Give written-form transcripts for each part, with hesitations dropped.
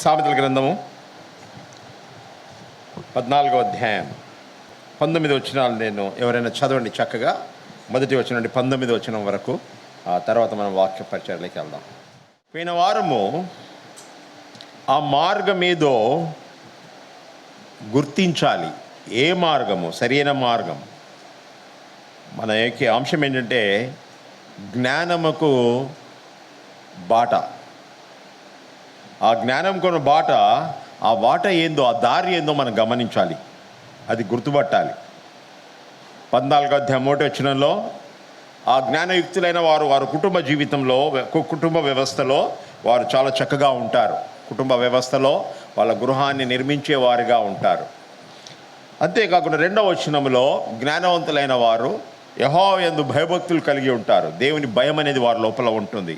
సామెతల గ్రంథము 14వ అధ్యాయం 19 వచనాలు నేను ఎవరైనా చదవండి చక్కగా. మొదటి వచనం నుండి 19 వచనం వరకు. ఆ తర్వాత మనం వాక్య పరిచర్యలోకి వెళ్దాం. పోయిన వారము ఆ మార్గం ఏదో గుర్తించాలి. ఏ మార్గము సరైన మార్గం? మన యొక్క అంశం ఏంటంటే జ్ఞానముకు బాట. ఆ జ్ఞానం కొన్న బాట, ఆ బాట ఏందో, ఆ దారి ఏందో మనం గమనించాలి, అది గుర్తుపట్టాలి. 14వ అధ్యాయం 1వ వచనంలో ఆ జ్ఞానయుక్తులైన వారు వారి కుటుంబ జీవితంలో, కుటుంబ వ్యవస్థలో వారు చాలా చక్కగా ఉంటారు. కుటుంబ వ్యవస్థలో వాళ్ళ గృహాన్ని నిర్మించే వారిగా ఉంటారు. అంతేకాకుండా 2వ వచనంలో జ్ఞానవంతులైన వారు యెహోవా యందు భయభక్తులు కలిగి ఉంటారు. దేవుని భయం అనేది వారి లోపల ఉంటుంది.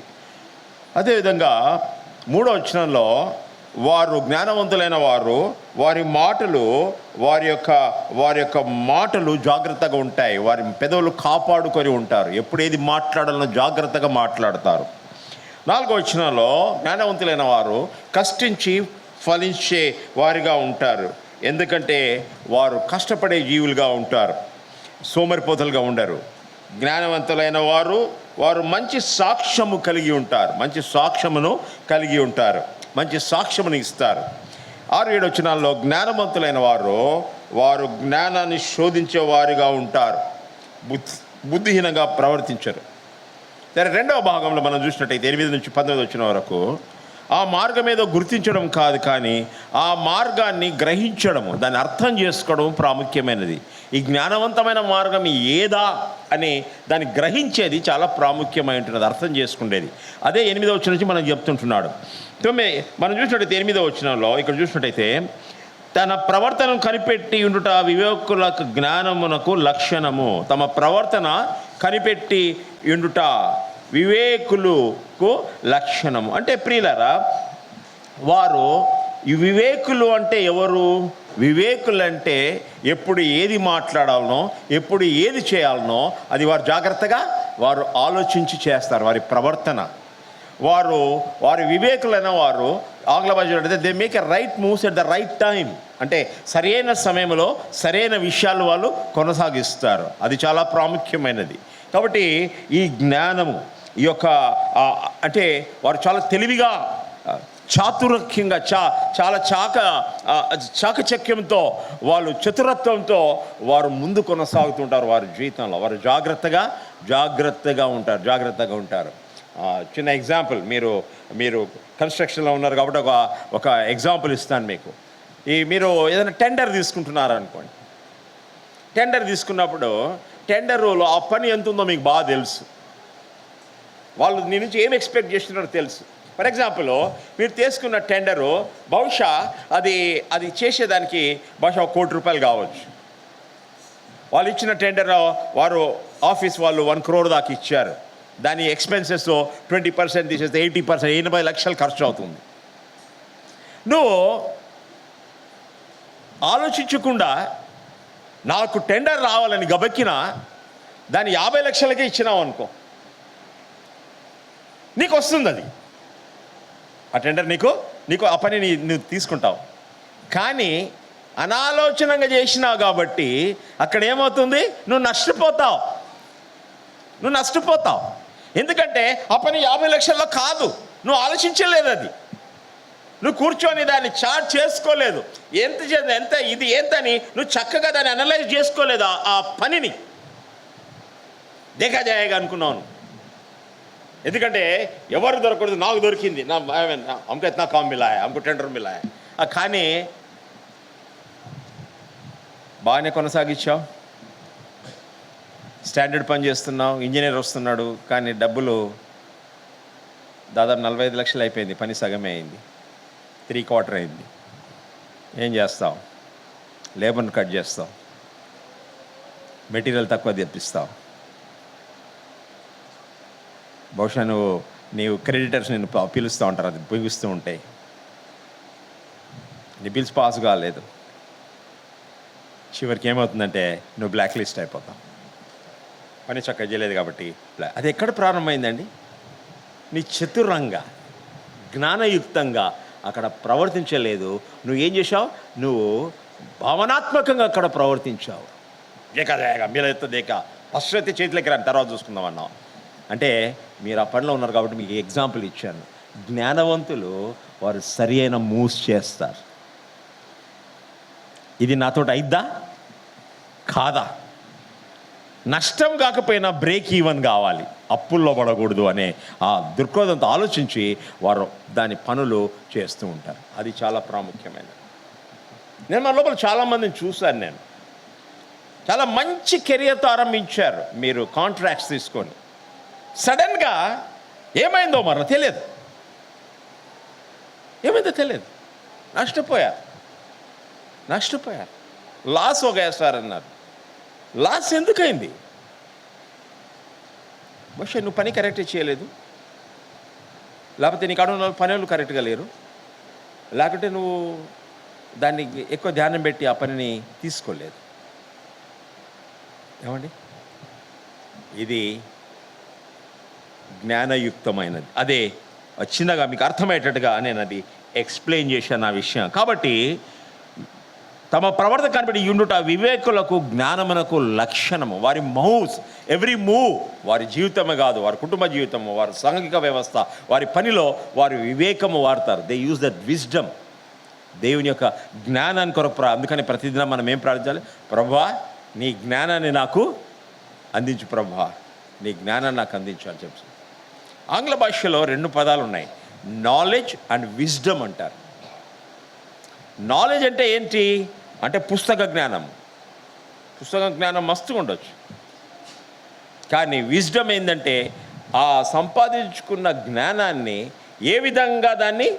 అదేవిధంగా 3వ వచనంలో వారు జ్ఞానవంతులైన వారు వారి యొక్క మాటలు జాగ్రత్తగా ఉంటాయి. వారి పెదవులు కాపాడుకొని ఉంటారు. ఎప్పుడు ఏది మాట్లాడాలో జాగ్రత్తగా మాట్లాడతారు. 4వ వచనంలో జ్ఞానవంతులైన వారు కష్టించి ఫలించే వారిగా ఉంటారు. ఎందుకంటే వారు కష్టపడే జీవులుగా ఉంటారు, సోమరిపోతులుగా ఉండరు. జ్ఞానవంతులైన వారు మంచి సాక్ష్యము కలిగి ఉంటారు, మంచి సాక్ష్యమును కలిగి ఉంటారు, మంచి సాక్ష్యమును ఇస్తారు. 6-7 వచనాల్లో జ్ఞానవంతులైన వారు జ్ఞానాన్ని శోధించే వారిగా ఉంటారు, బుద్ధిహీనంగా ప్రవర్తించరు. సరే, 2వ భాగంలో మనం చూసినట్టయితే 8 నుంచి 19 వచనం వరకు ఆ మార్గం ఏదో గుర్తించడం కాదు, కానీ ఆ మార్గాన్ని గ్రహించడము, దాన్ని అర్థం చేసుకోవడం ప్రాముఖ్యమైనది. ఈ జ్ఞానవంతమైన మార్గం ఏదా అని దాన్ని గ్రహించేది చాలా ప్రాముఖ్యమై ఉంటున్నది, అర్థం చేసుకునేది. అదే 8వ వచనం నుంచి మనం చెప్తుంటున్నాడు. మనం చూసినట్టయితే 8వ వచనంలో ఇక్కడ చూసినట్టయితే తన ప్రవర్తనను కనిపెట్టి ఉండుట వివేకులకు జ్ఞానమునకు లక్షణము. తమ ప్రవర్తన కనిపెట్టి ఉండుట వివేకులకు లక్షణము. అంటే ప్రియులారా, వారు ఈ వివేకులు అంటే ఎవరు? వివేకులంటే ఎప్పుడు ఏది మాట్లాడాలనో, ఎప్పుడు ఏది చేయాలనో అది వారు జాగ్రత్తగా వారు ఆలోచించి చేస్తారు. వారి ప్రవర్తన, వారి వివేకులైన వారు ఆంగ్ల భాషలో అంటే they make a right moves at the right time. అంటే సరైన సమయంలో సరైన విషయాలు వాళ్ళు కొనసాగిస్తారు. అది చాలా ప్రాముఖ్యమైనది. కాబట్టి ఈ జ్ఞానము, ఈ యొక్క అంటే వారు చాలా తెలివిగా, చాతుర్యంగా, చాలా చాకచక్యంతో, వాళ్ళు చతురత్వంతో వారు ముందు కొనసాగుతుంటారు. వారి జీవితంలో వారు జాగ్రత్తగా ఉంటారు. చిన్న ఎగ్జాంపుల్, మీరు కన్స్ట్రక్షన్లో ఉన్నారు కాబట్టి ఒక ఎగ్జాంపుల్ ఇస్తాను మీకు. మీరు ఏదైనా టెండర్ తీసుకుంటున్నారు అనుకోండి. టెండర్ తీసుకున్నప్పుడు టెండర్లో ఆ పని ఎంత ఉందో మీకు బాగా తెలుసు. వాళ్ళు నీ నుంచి ఏం ఎక్స్పెక్ట్ చేస్తున్నారో తెలుసు. ఫర్ ఎగ్జాంపుల్, మీరు తీసుకున్న టెండరు బహుశా అది చేసేదానికి బహుశా ₹1 కోటి కావచ్చు. వాళ్ళు ఇచ్చిన టెండర్ ఆఫీస్ వాళ్ళు 1 crore దాకా ఇచ్చారు. దాని ఎక్స్పెన్సెస్ 20% తీసేస్తే 80%, 80 లక్షలు ఖర్చు అవుతుంది. నువ్వు ఆలోచించకుండా నాకు టెండర్ రావాలని గబక్కినా దాన్ని 50 లక్షలకే ఇచ్చినావు అనుకో, నీకు వస్తుంది అది. ఆ టెండర్ నీకు ఆ పని నువ్వు తీసుకుంటావు. కానీ అనాలోచనంగా చేసినావు కాబట్టి అక్కడ ఏమవుతుంది? నువ్వు నష్టపోతావు. ఎందుకంటే ఆ పని 50 లక్షల్లో కాదు, నువ్వు ఆలోచించలేదు. అది నువ్వు కూర్చొని దాన్ని చార్ట్ చేసుకోలేదు. ఎంత ఇది ఎంతని నువ్వు చక్కగా దాన్ని అనలైజ్ చేసుకోలేదు. ఆ పనిని దేఖాజాయగా అనుకున్నాను. ఎందుకంటే ఎవరు దొరకకూడదు, నాకు దొరికింది, हमको इतना काम मिला है, हमको टेंडर मिला है. కానీ బాగానే కొనసాగించావు, స్టాండర్డ్ పని చేస్తున్నావు, ఇంజనీర్ వస్తున్నాడు, కానీ డబ్బులు దాదాపు 45 లక్షలు అయిపోయింది. పని సగమే అయింది, 3/4 అయింది. ఏం చేస్తావు? లేబర్ని కట్ చేస్తావు, మెటీరియల్ తక్కువ తెప్పిస్తావు. బహుశా నీవు క్రెడిటర్స్ నిన్ను పిలుస్తూ ఉంటారు, అది పిలుస్తూ ఉంటాయి. నీ బిల్స్ పాస్ కాలేదు. చివరికి ఏమవుతుందంటే నువ్వు బ్లాక్ లిస్ట్ అయిపోతావు. పని చక్కగా చేయలేదు కాబట్టి. అది ఎక్కడ ప్రారంభమైందండి? నీ చతురంగా, జ్ఞానయుక్తంగా అక్కడ ప్రవర్తించలేదు. నువ్వు ఏం చేశావు? నువ్వు భావనాత్మకంగా అక్కడ ప్రవర్తించావు. దేక మీరైతే దేక ఫస్ట్ అయితే చేతిలోకి రాని తర్వాత చూసుకుందాం అన్నావు. అంటే మీరు ఆ పనిలో ఉన్నారు కాబట్టి మీకు ఎగ్జాంపుల్ ఇచ్చాను. జ్ఞానవంతులు వారు సరి అయిన మూవ్స్ చేస్తారు. ఇది నాతోటి అయిద్దా కాదా? నష్టం కాకపోయినా బ్రేక్ ఈవెన్ కావాలి, అప్పుల్లో పడకూడదు అనే ఆ దృక్పథంతో ఆలోచించి వారు దాని పనులు చేస్తూ ఉంటారు. అది చాలా ప్రాముఖ్యమైనది. నేను మన లోపల చాలామందిని చూశాను. నేను చాలా మంచి కెరియర్తో ఆరంభించారు. మీరు కాంట్రాక్ట్స్ తీసుకొని సడన్గా ఏమైందో మరి తెలియదు, ఏమైందో తెలియదు, నష్టపోయారు. లాస్ ఒకేసారన్నారు. లాస్ ఎందుకైంది? బహుశా నువ్వు పని కరెక్ట్గా చేయలేదు, లేకపోతే నీకు అడుగున పనులు కరెక్ట్గా లేరు, లేకపోతే నువ్వు దాన్ని ఎక్కువ ధ్యానం పెట్టి ఆ పనిని తీసుకోలేదు. ఏమండి, ఇది జ్ఞానయుక్తమైనది. అదే చిన్నగా మీకు అర్థమయ్యేటట్టుగా నేను అది ఎక్స్ప్లెయిన్ చేశాను ఆ విషయం. కాబట్టి తమ ప్రవర్తన కనబడి యుండుట వివేకులకు జ్ఞానమునకు లక్షణము. వారి మూవ్స్, ఎవ్రీ మూవ్, వారి జీవితమే కాదు, వారి కుటుంబ జీవితము, వారి సాంఘిక వ్యవస్థ, వారి పనిలో వారి వివేకము వాడతారు. They use that wisdom. దేవుని యొక్క జ్ఞానాన్ని కొరకు అందుకని ప్రతిదినం మనం ఏం ప్రార్థించాలి? ప్రభువా నీ జ్ఞానాన్ని నాకు అందించు, ప్రభువా నీ జ్ఞానాన్ని నాకు అందించు అని చెప్పి. ఆంగ్ల భాషలో 2 పదాలు ఉన్నాయి, నాలెడ్జ్ అండ్ విజ్డమ్ అంటారు. నాలెడ్జ్ అంటే ఏంటి అంటే పుస్తక జ్ఞానం. పుస్తక జ్ఞానం మస్తుగా ఉండొచ్చు, కానీ విజ్డమ్ ఏంటంటే ఆ సంపాదించుకున్న జ్ఞానాన్ని ఏ విధంగా దాన్ని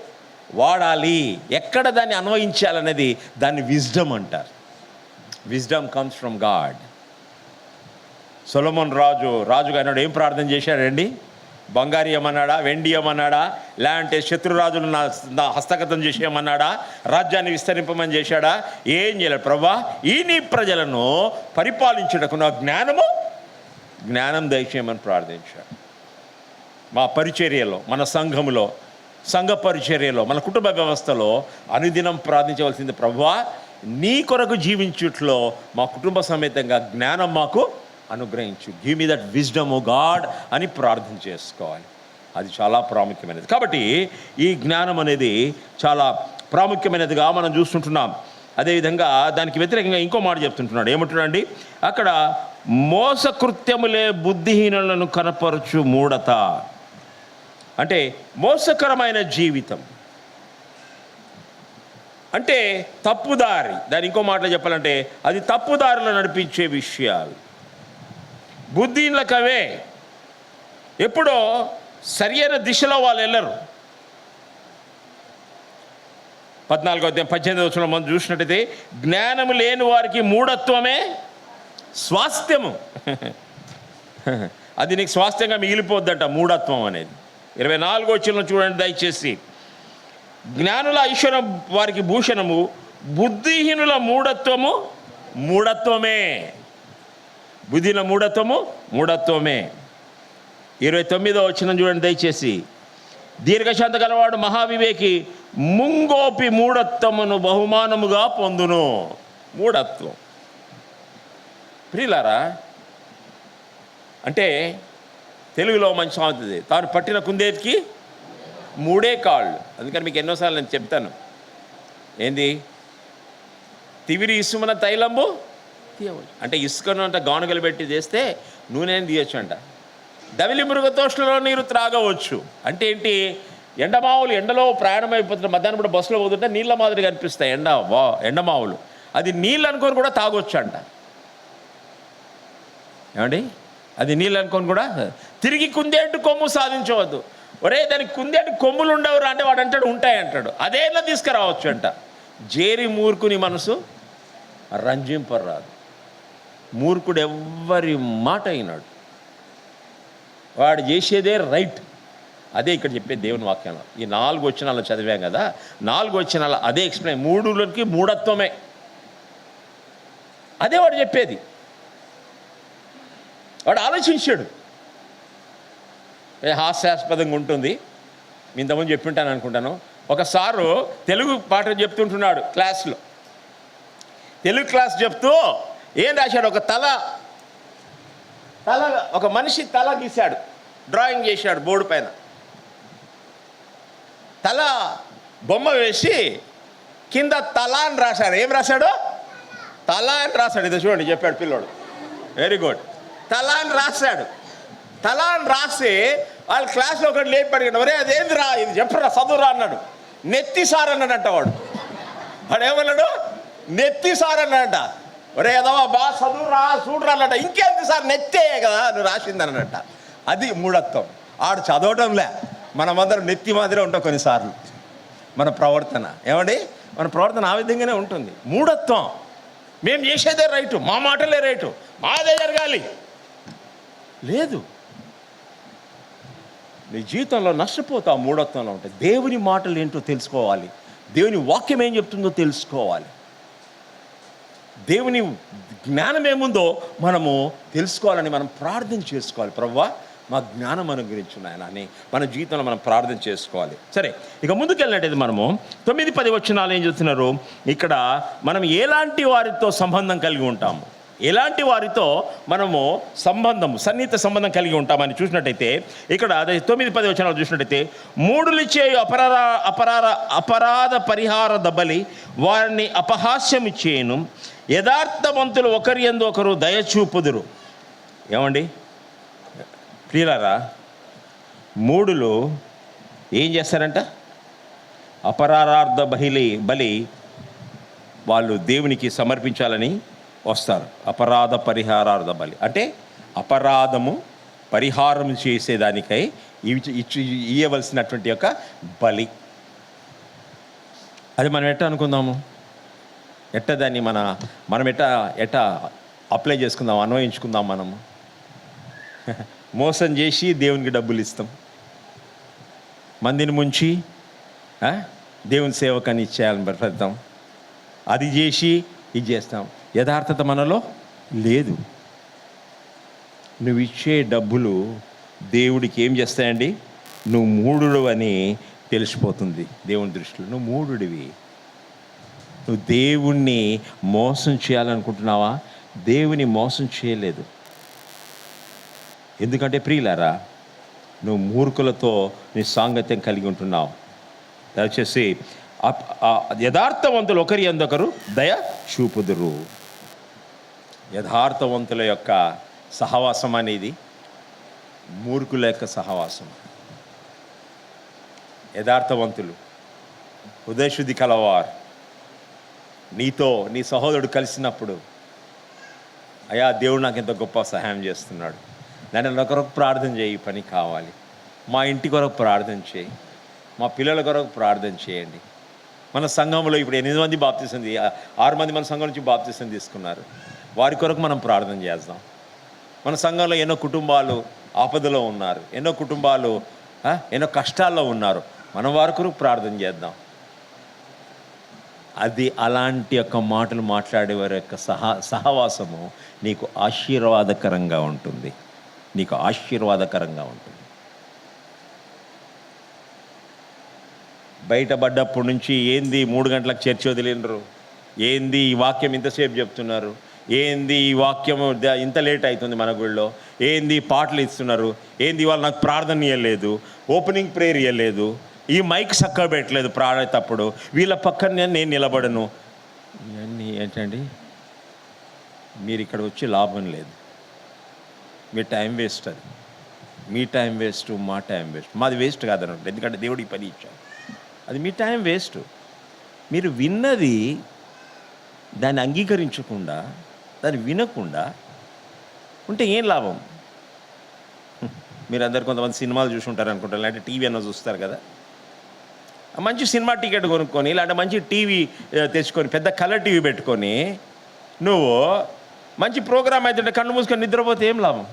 వాడాలి, ఎక్కడ దాన్ని అన్వయించాలనేది దాన్ని విజ్డమ్ అంటారు. Wisdom comes from God. Solomon రాజుగా అయినాడు ఏం ప్రార్థన చేశాడండి? బంగారు ఇవ్వమన్నాడా, వెండి ఇవ్వమన్నాడా, లేదంటే శత్రురాజులు నా హస్తగతం చేసేయమన్నాడా, రాజ్యాన్ని విస్తరింపమని చేశాడా? ఏం చేయలేడు. ప్రభువా ఈ నీ ప్రజలను పరిపాలించుటకు నా జ్ఞానం దయచేయమని ప్రార్థించాడు. మా పరిచర్యలో, మన సంఘములో, సంఘ పరిచర్యలో, మన కుటుంబ వ్యవస్థలో అనుదినం ప్రార్థించవలసింది, ప్రభువా నీ కొరకు జీవించుట్లో మా కుటుంబ సమేతంగా జ్ఞానం మాకు అనుగ్రహించు, give me that wisdom oh God అని ప్రార్థన చేసుకోవాలి. అది చాలా ప్రాముఖ్యమైనది. కాబట్టి ఈ జ్ఞానం అనేది చాలా ప్రాముఖ్యమైనదిగా మనం చూస్తుంటున్నాం. అదేవిధంగా దానికి వ్యతిరేకంగా ఇంకో మాట చెప్తుంటున్నాడు. ఏమంటున్నాడండి అక్కడ? మోసకృత్యములే బుద్ధిహీనులను కనపరచు మూఢత. అంటే మోసకరమైన జీవితం అంటే తప్పుదారి. దాని ఇంకో మాటలో చెప్పాలంటే అది తప్పుదారిలో నడిపించే విషయాలు. బుద్ధిహీనులకవే. ఎప్పుడో సరియైన దిశలో వాళ్ళు వెళ్ళరు. 14-18 మనం చూసినట్టయితే జ్ఞానము లేని వారికి మూఢత్వమే స్వాస్థ్యము. అది నీకు స్వాస్థ్యంగా మిగిలిపోద్దంట మూఢత్వం అనేది. 24 చూడండి దయచేసి. జ్ఞానుల ఐశ్వర్యం వారికి భూషణము, బుద్ధిహీనుల మూఢత్వమే. బుద్ధిన మూఢత్వమే. 29 చూడండి దయచేసి. దీర్ఘశాంత గలవాడు మహావివేకి ముంగోపి మూఢత్వమును బహుమానముగా పొందును. మూఢత్వం ప్రియులారా, అంటే తెలుగులో మంచి అవుతుంది, తాను పట్టిన కుందేటికి 3 కాళ్ళు. అందుకని మీకు ఎన్నోసార్లు నేను చెప్తాను, ఏంది తివిరి ఇసుమన తైలంబు తీయవచ్చు అంటే ఇసుకను అంట గానుగలు పెట్టి చేస్తే నూనెని తీయచ్చు అంట. దవిలి మృగతోష్లలో నీరు త్రాగవచ్చు అంటే ఏంటి? ఎండమావులు ఎండలో ప్రయాణం అయిపోతున్న మధ్యాహ్నం కూడా బస్సులో పోతుంటే నీళ్ళ మాదిరి కనిపిస్తాయి ఎండమావులు. అది నీళ్ళు అనుకొని కూడా తాగొచ్చు అంట. ఏమండి, అది నీళ్ళు అనుకొని కూడా. తిరిగి కుందేటు కొమ్ము సాధించవద్దు. ఒరే దానికి కుందేటు కొమ్ములు ఉండవురా అంటే వాడు అంటాడు ఉంటాయి అంటాడు. అదేలా తీసుకురావచ్చు అంట. జేరి మూర్ఖుని మనసు రంజింపరాదు. మూర్ఖుడు ఎవ్వరి మాట అయినాడు, వాడు చేసేదే రైట్. అదే ఇక్కడ చెప్పే దేవుని వాక్యంలో ఈ 4 వచనాలు చదివాం కదా, 4 వచనాలు అదే ఎక్స్ప్లెయిన్. 3 మూఢత్వమే, అదే వాడు చెప్పేది. వాడు ఆలోచించాడు. హాస్యాస్పదంగా ఉంటుంది, మీ ఇంతకుముందు చెప్పింటాను అనుకుంటాను. ఒక సారు తెలుగు పాఠం చెప్తుంటున్నాడు క్లాస్లో. తెలుగు క్లాస్ చెప్తూ ఏం రాశాడు, ఒక తల ఒక మనిషి తల గీశాడు, డ్రాయింగ్ చేశాడు బోర్డు పైన. తల బొమ్మ వేసి కింద తల అని రాశాడు. ఏం రాశాడు? తల అని రాశాడు. ఇది చూడండి చెప్పాడు పిల్లోడు, వెరీ గుడ్. తల అని రాశాడు. తల అని రాసి వాళ్ళ క్లాస్లో ఒకటి లేపి అడిగాడు, ఒరే అదేంది రా, ఇది చెప్పరా చదువురా అన్నాడు. నెత్తి సార్ అన్నాడంట వాడు. ఏమన్నాడు? నెత్తి సార్ అన్నాడంట. ఒరే ఏదవా బాగా చదువురా చూడరా అన్నట. ఇంకేంది సార్, నెత్తే కదా నువ్వు రాసింది అన్నట. అది మూఢత్వం. ఆడు చదవటంలే, మనమందరం నెత్తి మాదిరే ఉంటాం కొన్నిసార్లు మన ప్రవర్తన. ఏమండి, మన ప్రవర్తన ఆ విధంగానే ఉంటుంది. మూఢత్వం. మేము చేసేదే రైటు, మా మాటలే రైటు, మాదే జరగాలి. లేదు, నీ జీవితంలో నష్టపోతావు మూఢత్వంలో ఉంటే. దేవుని మాటలు ఏంటో తెలుసుకోవాలి, దేవుని వాక్యం ఏం చెప్తుందో తెలుసుకోవాలి, దేవుని జ్ఞానం ఏముందో మనము తెలుసుకోవాలని మనం ప్రార్థన చేసుకోవాలి. ప్రభువా మా జ్ఞానం అనుగ్రహించు నాయన అని మన జీవితంలో మనం ప్రార్థన చేసుకోవాలి. సరే, ఇక ముందుకెళ్ళినట్టయితే మనము 9-10 వచనాలు ఏం చెప్తున్నారు ఇక్కడ, మనం ఎలాంటి వారితో సంబంధం కలిగి ఉంటాము, ఎలాంటి వారితో మనము సన్నిహిత సంబంధం కలిగి ఉంటామని చూసినట్టయితే ఇక్కడ 9-10 వచనాలు చూసినట్టయితే, మూఢులిచ్చే అపరాధ పరిహార దబలి వారిని అపహాస్యం చేయను, యథార్థవంతులు ఒకరి యందు ఒకరు దయచూపుదురు. ఏమండి ప్రియులారా, మూఢులు ఏం చేస్తారంట? అపరాధార్థ బలి వాళ్ళు దేవునికి సమర్పించాలని వస్తారు. అపరాధ పరిహారార్థ బలి అంటే అపరాధము పరిహారం చేసేదానికై ఇవ్వవలసినటువంటి యొక్క బలి. అది మనం ఎట్లా అనుకుందాము, ఎట్ట దాన్ని మనం ఎట్ట అప్లై చేసుకుందాం, అన్వయించుకుందాం. మనము మోసం చేసి దేవునికి డబ్బులు ఇస్తాం, మందిని ముంచి దేవుని సేవకాన్ని ఇచ్చేయాలని పెడతాం, అది చేసి ఇది చేస్తాం. యథార్థత మనలో లేదు. నువ్వు ఇచ్చే డబ్బులు దేవుడికి ఏం చేస్తాయండి? నువ్వు మూఢుడు అని తెలిసిపోతుంది దేవుని దృష్టిలో. నువ్వు మూఢుడివి. నువ్వు దేవుణ్ణి మోసం చేయాలనుకుంటున్నావా? దేవుని మోసం చేయలేదు. ఎందుకంటే ప్రియులారా, నువ్వు మూర్ఖులతో నీ సాంగత్యం కలిగి ఉంటున్నావు. దయచేసి యథార్థవంతులు ఒకరి యందొకరు దయ చూపుదురు. యథార్థవంతుల యొక్క సహవాసం అనేది మూర్ఖుల యొక్క సహవాసం. యథార్థవంతులు, హృదయశుద్ధి కలవారు, నీతో నీ సహోదరుడు కలిసినప్పుడు, అయ్యా దేవుడు నాకు ఎంత గొప్ప సహాయం చేస్తున్నాడు, నన్ను ఒకరికి ప్రార్థన చేయి, పని కావాలి, మా ఇంటి కొరకు ప్రార్థన చేయి, మా పిల్లల కొరకు ప్రార్థన చేయండి. మన సంఘంలో ఇప్పుడు 8 మంది బాప్తిసం, 6 మంది మన సంఘం నుంచి బాప్తిసం తీసుకున్నారు. వారి కొరకు మనం ప్రార్థన చేద్దాం. మన సంఘంలో ఎన్నో కుటుంబాలు ఆపదలో ఉన్నారు, ఎన్నో కుటుంబాలు ఎన్నో కష్టాల్లో ఉన్నారు. మనం వారి కొరకు ప్రార్థన చేద్దాం. అది అలాంటి యొక్క మాటలు మాట్లాడే వారి యొక్క సహవాసము నీకు ఆశీర్వాదకరంగా ఉంటుంది, నీకు ఆశీర్వాదకరంగా ఉంటుంది. బయటపడ్డప్పటి నుంచి ఏంది 3 గంటలకు చర్చి వదిలినరు, ఏంది ఈ వాక్యం ఇంతసేపు చెప్తున్నారు, ఏంది ఈ వాక్యం ఇంత లేట్ అవుతుంది మన గుళ్ళో, ఏంది పాటలు ఇస్తున్నారు, ఏంది వాళ్ళు నాకు ప్రార్థన ఇవ్వలేదు, ఓపెనింగ్ ప్రేయర్ ఇవ్వలేదు, ఈ మైక్ చక్కగా పెట్టలేదు ప్రాడేటప్పుడు, వీళ్ళ పక్కన నేను నిలబడను. ఇవన్నీ ఏంటండి? మీరు ఇక్కడ వచ్చి లాభం లేదు, మీ టైం వేస్ట్. అది మీ టైం వేస్ట్, మా టైం వేస్ట్. మాది వేస్ట్ కాదన్నట్టు, ఎందుకంటే దేవుడికి పని ఇచ్చాడు. అది మీ టైం వేస్ట్. మీరు విన్నది దాన్ని అంగీకరించకుండా, దాన్ని వినకుండా ఉంటే ఏం లాభం? మీరందరు కొంతమంది సినిమాలు చూసి ఉంటారు అనుకుంటారు, లేదంటే టీవీ అన్న చూస్తారు కదా. మంచి సినిమా టికెట్ కొనుక్కొని, లేదంటే మంచి టీవీ తెచ్చుకొని, పెద్ద కలర్ టీవీ పెట్టుకొని నువ్వు మంచి ప్రోగ్రామ్ అయితే కన్ను మూసుకొని నిద్రపోతే ఏం లాభం?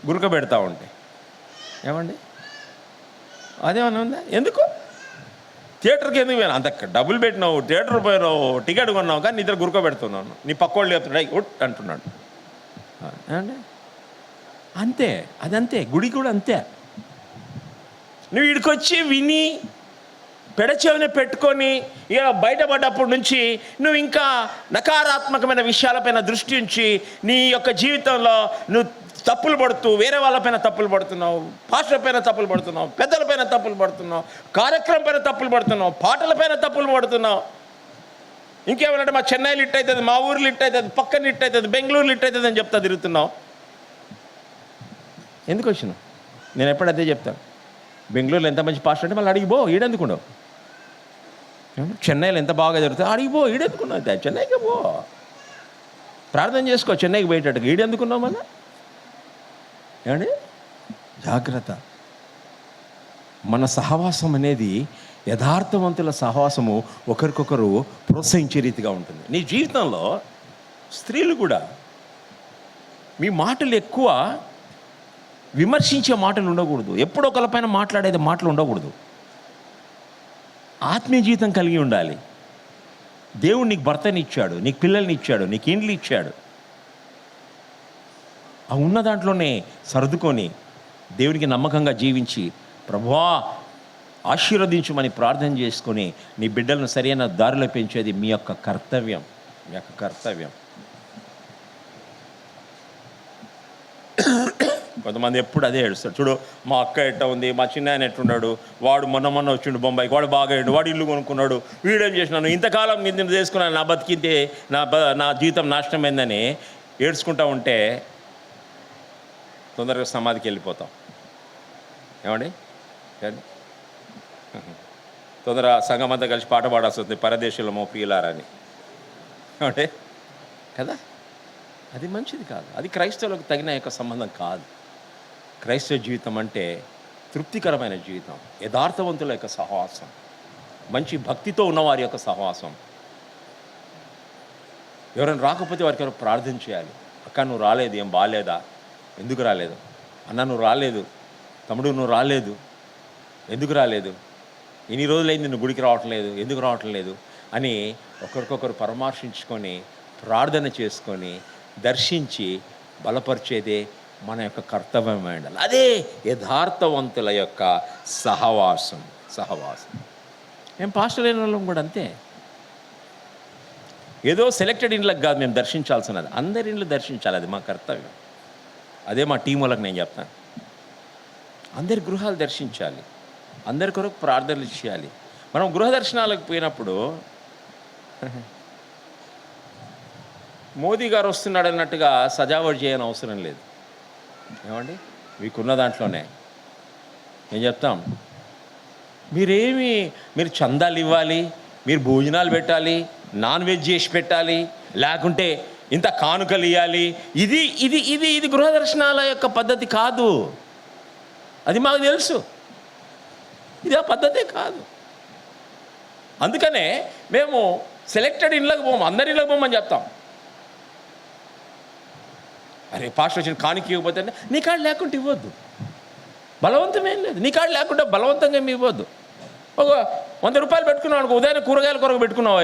గురక పెడతా ఉంటే. ఏమండి, అదేమన్నా ఉందా? ఎందుకు థియేటర్కి ఎందుకు పోయినా? అంత డబ్బులు పెట్టినావు, థియేటర్ పోయినావు, టికెట్ కొన్నావు, కానీ నిద్ర గురక పెడుతున్నాను. నీ పక్కోళ్ళు చెప్తున్నాడు ఉట్ అంటున్నాడు. ఏమండి, అంతే. అదంతే, గుడి కూడా అంతే. నువ్వు ఇక్కడికి వచ్చి విని పెడచెవిని పెట్టుకొని ఇక బయటపడ్డప్పటి నుంచి నువ్వు ఇంకా నకారాత్మకమైన విషయాలపైన దృష్టి ఉంచి నీ యొక్క జీవితంలో నువ్వు తప్పులు పడుతూ వేరే వాళ్ళపైన తప్పులు పడుతున్నావు, పాస్టర్ పైన తప్పులు పడుతున్నావు, పెద్దలపైన తప్పులు పడుతున్నావు, కార్యక్రమం పైన తప్పులు పడుతున్నావు, పాటలపైన తప్పులు పడుతున్నావు. ఇంకేమనంటే మా చెన్నైలో ఇట్ అవుతుంది, మా ఊర్లో ఇట్ అవుతుంది, పక్కన ఇట్ అవుతుంది, బెంగళూరులో ఇట్ అవుతుంది అని చెప్తా తిరుగుతున్నావు. ఎందుకు వచ్చినావు? నేను ఎప్పుడైతే చెప్తాను, బెంగళూరులో ఎంత మంచి పాస్టర్ అంటే మళ్ళీ అడిగిపో, ఈడెందుకున్నావు. చెన్నైలో ఎంత బాగా జరుగుతుంది, అడిగిపో, ఈడెందుకున్నావు. చెన్నైకి పో, ప్రార్థన చేసుకో చెన్నైకి పోయేటట్టుగా. ఈడెందుకున్నావు మళ్ళీ? ఏమండి, జాగ్రత్త. మన సహవాసం అనేది యథార్థవంతుల సహవాసము ఒకరికొకరు ప్రోత్సహించే రీతిగా ఉంటుంది. నీ జీవితంలో స్త్రీలు కూడా మీ మాటలు ఎక్కువ విమర్శించే మాటలు ఉండకూడదు, ఎప్పుడో ఒకరిపైన మాట్లాడేది మాటలు ఉండకూడదు. ఆత్మీయ జీవితం కలిగి ఉండాలి. దేవుడు నీకు భర్తని ఇచ్చాడు, నీకు పిల్లల్ని ఇచ్చాడు, నీకు ఇండ్లు ఇచ్చాడు. ఆ ఉన్న దాంట్లోనే సర్దుకొని దేవునికి నమ్మకంగా జీవించి ప్రభువా ఆశీర్వదించుమని ప్రార్థన చేసుకొని నీ బిడ్డలను సరైన దారిలో పెంచేది మీ యొక్క కర్తవ్యం, మీ యొక్క కర్తవ్యం. కొంతమంది ఎప్పుడు అదే ఏడుస్తారు. చూడు మా అక్క ఎట్ట ఉంది, మా చిన్న ఆయన ఎట్టున్నాడు, వాడు మొన్న వచ్చిండు బొంబాయికి, వాడు బాగా అయ్యాడు, వాడు ఇల్లు కొనుక్కున్నాడు, వీడేం చేసినాను, ఇంతకాలం నేను చేసుకున్నాను, నా బతికితే నా జీవితం నాశనమైందని ఏడ్చుకుంటా ఉంటే తొందరగా సమాధికి వెళ్ళిపోతాం. ఏమండి, తొందర సంఘం అంతా కలిసి పాట పాడాల్సి వస్తుంది, పరదేశంలో మో ప్రియులారని. ఏమంటే కదా, అది మంచిది కాదు. అది క్రైస్తవులకు తగిన యొక్క సంబంధం కాదు. క్రైస్తవ జీవితం అంటే తృప్తికరమైన జీవితం, యథార్థవంతుల యొక్క సహవాసం, మంచి భక్తితో ఉన్నవారి యొక్క సహవాసం. ఎవరైనా రాకపోతే వారికి ఎవరు ప్రార్థన చేయాలి. అక్క నువ్వు రాలేదు, ఏం బాగాలేదా, ఎందుకు రాలేదు, అన్న నువ్వు రాలేదు, తమ్ముడు నువ్వు రాలేదు, ఎందుకు రాలేదు, ఇన్ని రోజులైంది నువ్వు గుడికి రావట్లేదు, ఎందుకు రావట్లేదు అని ఒకరికొకరు పరామర్శించుకొని ప్రార్థన చేసుకొని దర్శించి బలపరిచేదే మన యొక్క కర్తవ్యమే ఉండాలి. అదే యథార్థవంతుల యొక్క సహవాసం. మేము పాస్టర్ అయిన వాళ్ళం కూడా అంతే. ఏదో సెలెక్టెడ్ ఇండ్లకు కాదు మేము దర్శించాల్సినది, అందరి ఇండ్లు దర్శించాలి. అది మా కర్తవ్యం. అదే మా టీం వాళ్ళకి నేను చెప్తాను. అందరి గృహాలు దర్శించాలి, అందరి కొరకు ప్రార్థనలు చేయాలి. మనం గృహ దర్శనాలకు పోయినప్పుడు మోదీ గారు వస్తున్నాడు అన్నట్టుగా సజావట్ చేయని అవసరం లేదు. ఏమండి, మీకున్న దాంట్లోనే నేను చెప్తాం, మీరు చందాలు ఇవ్వాలి, మీరు భోజనాలు పెట్టాలి, నాన్ వెజ్ చేసి పెట్టాలి, లేకుంటే ఇంత కానుకలు ఇవ్వాలి. ఇది ఇది ఇది ఇది గృహ దర్శనాల యొక్క పద్ధతి కాదు. అది మాకు తెలుసు, ఇది ఆ పద్ధతే కాదు. అందుకనే మేము సెలెక్టెడ్ ఇళ్ళకి పోము, అందరి ఇళ్ళకి పోమని చెప్తాం. అరే పాస్టర్ వచ్చిన కానుక ఇవ్వకపోతే నీ కాడ లేకుంటే ఇవ్వద్దు, బలవంతమేం లేదు. నీ కాడ లేకుంటే బలవంతంగా ఏమి ఇవ్వద్దు. ఒక 100 రూపాయలు పెట్టుకున్నావు అనుకో, ఉదయాన్నే కూరగాయల కొరకు పెట్టుకున్నావు,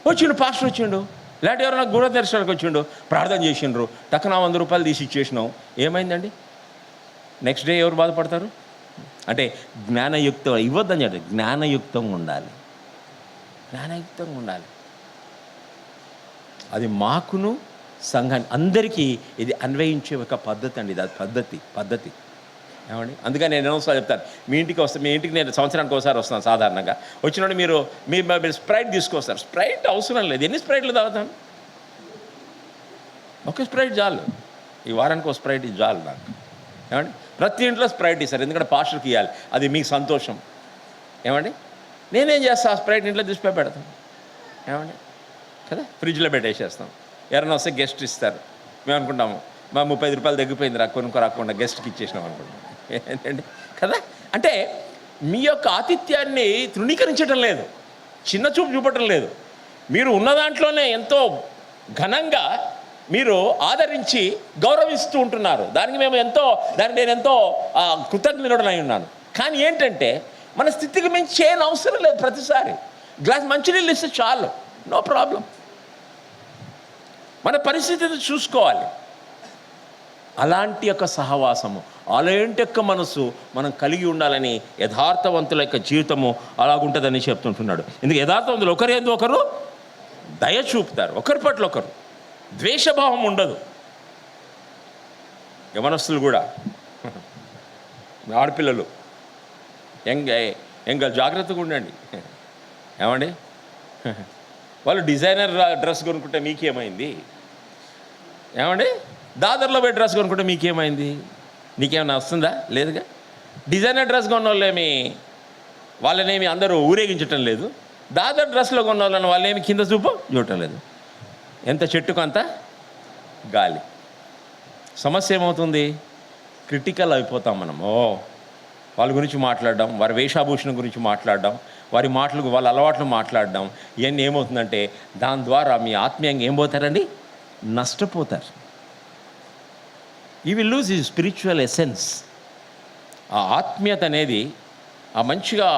వచ్చిండు పాస్టర్ వచ్చిండు, లేకపోతే ఎవరైనా గృహ దర్శనానికి వచ్చిండు, ప్రార్థన చేసిండ్రు, టక్కున 100 రూపాయలు తీసి ఇచ్చేసినావు, ఏమైందండి? నెక్స్ట్ డే ఎవరు బాధపడతారు? అంటే జ్ఞానయుక్తం ఇవ్వద్దని చెప్పి జ్ఞానయుక్తంగా ఉండాలి, జ్ఞానయుక్తంగా ఉండాలి. అది మాకును సంఘాన్ని అందరికీ ఇది అన్వయించే ఒక పద్ధతి అండి. ఇది పద్ధతి ఏమండి. అందుకని నేను ఎన్నోసార్లు చెప్తాను, మీ ఇంటికి నేను సంవత్సరానికి ఒకసారి వస్తున్నాను సాధారణంగా. వచ్చినప్పుడు మీరు స్ప్రైట్ తీసుకొస్తారు. స్ప్రైట్ అవసరం లేదు, ఎన్ని స్ప్రైట్లు తాగుతాను? ఒక స్ప్రైట్ చాలు, ఈ వారానికి ఒక స్ప్రైట్ చాలు నాకు. ఏమండి, ప్రతి ఇంట్లో స్ప్రైట్ ఇస్తారు, ఎందుకంటే పాస్టర్కి ఇవ్వాలి, అది మీకు సంతోషం. ఏమండి, నేనేం చేస్తాను, ఆ స్ప్రైట్ ఇంట్లో తీసుకుపోయి పెడతాను. ఏమండి కదా, ఫ్రిడ్జ్లో పెట్టేసేస్తాం. ఎవరైనా వస్తే గెస్ట్ ఇస్తారు, మేము అనుకుంటాము మా 30 రూపాయలు తగ్గిపోయింది రా కొనుక్కోరాకుండా గెస్ట్కి ఇచ్చేసినాం అనుకుంటాం. ఏంటండి కదా, అంటే మీ యొక్క ఆతిథ్యాన్ని తృణీకరించడం లేదు, చిన్న చూపు చూపటం లేదు. మీరు ఉన్న దాంట్లోనే ఎంతో ఘనంగా మీరు ఆదరించి గౌరవిస్తూ ఉంటున్నారు. దానికి నేను ఎంతో కృతజ్ఞుడనై ఉన్నాను. కానీ ఏంటంటే మన స్థితికి మించి చేయని అవసరం లేదు. ప్రతిసారి గ్లాస్ మంచినీళ్ళు ఇస్తే చాలు, నో ప్రాబ్లం. మన పరిస్థితిని చూసుకోవాలి. అలాంటి యొక్క సహవాసము, అలాంటి యొక్క మనసు మనం కలిగి ఉండాలని, యథార్థవంతుల యొక్క జీవితము అలాగుంటుందని చెప్తుంటున్నాడు. ఎందుకు యథార్థవంతులు ఒకరి యందు ఒకరు దయ చూపుతారు, ఒకరి పట్ల ఒకరు ద్వేషభావం ఉండదు. యవనస్తులు కూడా, ఆడపిల్లలు ఇంకా జాగ్రత్తగా ఉండండి. ఏమండి, వాళ్ళు డిజైనర్ డ్రెస్ కొనుక్కుంటే మీకేమైంది? ఏమండి, దాదర్లో పోయి డ్రెస్ కొనుక్కుంటే మీకేమైంది? నీకేమైనా వస్తుందా? లేదుగా. డిజైనర్ డ్రెస్ కొన్న వాళ్ళనేమి అందరూ ఊరేగించటం లేదు. దాదర్ డ్రెస్లో కొన్న వాళ్ళని వాళ్ళేమి కింద చూడటం లేదు. ఎంత చెట్టుకు అంత గాలి. సమస్య ఏమవుతుంది? క్రిటికల్ అయిపోతాం మనము. వాళ్ళ గురించి మాట్లాడడం, వారి వేషాభూషణం గురించి మాట్లాడడం, వారి మాటలకు, వాళ్ళ అలవాట్లు మాట్లాడడం, ఇవన్నీ ఏమవుతుందంటే దాని ద్వారా మీ ఆత్మీయంగా ఏం పోతారండి? నష్టపోతారు. You will lose his spiritual essence. ఆ ఆత్మీయత అనేది, ఆ మంచిగా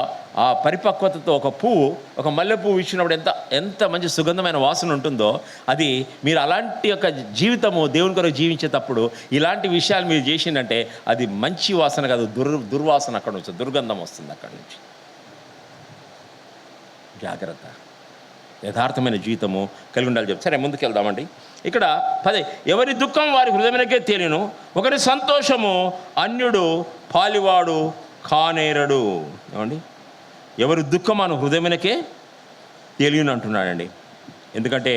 ఆ పరిపక్వతతో ఒక పువ్వు, ఒక మల్లె పువ్వు ఇచ్చినప్పుడు ఎంత మంచి సుగంధమైన వాసన ఉంటుందో, అది మీరు అలాంటి యొక్క జీవితము దేవుని కొరకు జీవించేటప్పుడు ఇలాంటి విషయాలు మీరు చేసిందంటే అది మంచి వాసన కాదు, దుర్వాసన అక్కడ నుంచి, దుర్గంధం వస్తుంది అక్కడి నుంచి. జాగ్రత్త. యథార్థమైన జీవితము కలిగి ఉండాలి చెప్పి. సరే, ముందుకెళ్దామండి. ఇక్కడ 10, ఎవరి దుఃఖం వారి హృదయమునకే తెలియను, ఒకరి సంతోషము అన్యుడు పాలివాడు కానేరడు. ఏమండి, ఎవరి దుఃఖం మన హృదయమునకే తెలియను అంటున్నాడండి. ఎందుకంటే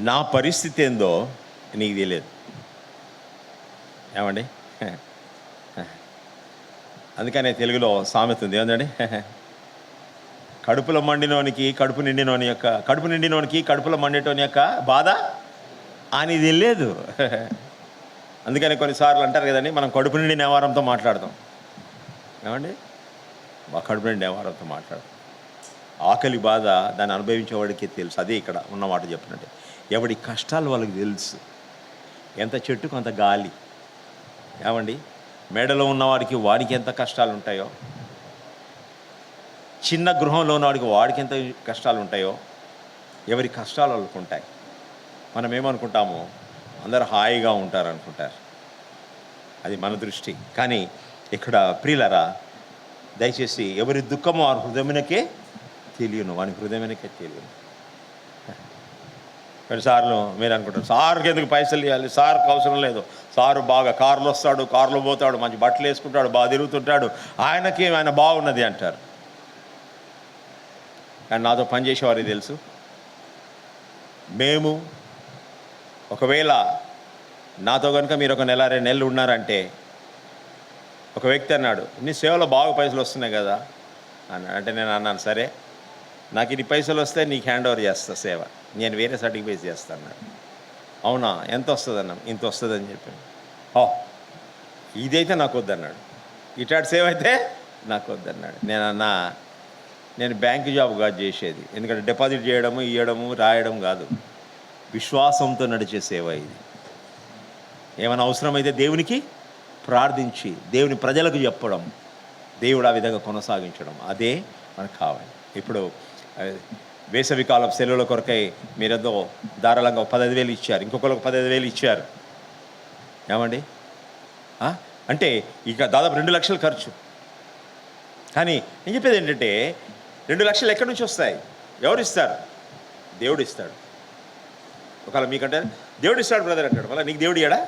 నా పరిస్థితి ఏందో నీకు తెలియదు. ఏమండి, అందుకనే తెలుగులో సామెత ఉంది ఏంటండి, కడుపులో మండినోనికి కడుపు నిండినోనికి కడుపులో మండేటోని యొక్క బాధ అని తెలియదు. అందుకని కొన్నిసార్లు అంటారు కదండి, మనం కడుపు నిండి నేవారంతో మాట్లాడతాం. ఏమండి, కడుపు నిండి నేవారంతో మాట్లాడతాం. ఆకలి బాధ దాన్ని అనుభవించేవాడికి తెలుసు. అదే ఇక్కడ ఉన్నమాట చెప్పినట్టే, ఎవడి కష్టాలు వాళ్ళకి తెలుసు. ఎంత చెట్టుకు అంత గాలి. ఏమండి, మేడలో ఉన్నవాడికి వాడికి ఎంత కష్టాలు ఉంటాయో, చిన్న గృహంలో ఉన్నవాడికి వాడికి ఎంత కష్టాలు ఉంటాయో, ఎవరి కష్టాలు వాళ్ళకు ఉంటాయి. మనం ఏమనుకుంటాము, అందరూ హాయిగా ఉంటారు అనుకుంటారు. అది మన దృష్టి. కానీ ఇక్కడ ప్రియులరా, దయచేసి ఎవరి దుఃఖము వారి హృదయమునకే తెలియను, వాని హృదయమునకే తెలియను. కొన్నిసార్లు మీరు అనుకుంటారు, సార్కి ఎందుకు పైసలు ఇవ్వాలి, సార్కి అవసరం లేదు, సారు బాగా కారులో వస్తాడు, కారులో పోతాడు, మంచి బట్టలు వేసుకుంటాడు, బాగా తిరుగుతుంటాడు, ఆయన బాగున్నది అంటారు. కానీ నాతో పనిచేసేవారికి తెలుసు, మేము ఒకవేళ నాతో కనుక మీరు ఒక నెల 2 నెలలు ఉన్నారంటే, ఒక వ్యక్తి అన్నాడు, నీ సేవలో బాగా పైసలు వస్తున్నాయి కదా అన్నాడు. అంటే నేను అన్నాను, సరే నాకు ఇన్ని పైసలు వస్తే నీకు హ్యాండ్ ఓవర్ చేస్తా సేవ, నేను వేరే సర్టిఫికేట్ చేస్తాను అన్నాడు. అవునా, ఎంత వస్తుంది అన్నాం, ఇంత వస్తుంది అని చెప్పాను. ఇదైతే నాకు వద్దన్నాడు, ఇటాటి సేవ అయితే నాకు వద్దన్నాడు. నేను బ్యాంకు జాబ్ కాదు చేసేది, ఎందుకంటే డిపాజిట్ చేయడము, ఇవ్వడము, రాయడం కాదు, విశ్వాసంతో నడిచే సేవ ఇది. ఏమైనా అవసరమైతే దేవునికి ప్రార్థించి దేవుని ప్రజలకు చెప్పడం, దేవుడు ఆ విధంగా కొనసాగించడం, అదే మనకు కావాలి. ఇప్పుడు వేసవికాలం సెలవుల కొరకై మీరేదో ధారాళంగా 15,000 ఇచ్చారు, ఇంకొకరికి 15,000 ఇచ్చారు. ఏమండి, అంటే ఇక దాదాపు 2 లక్షలు ఖర్చు. కానీ నేను చెప్పేది ఏంటంటే, 2 లక్షలు ఎక్కడి నుంచి వస్తాయి? ఎవరు ఇస్తారు? దేవుడు ఇస్తాడు. ఒకవేళ మీకంటే దేవుడు ఇస్తాడు బ్రదర్ అంటాడు, మళ్ళీ నీకు దేవుడు ఇయ్యడా?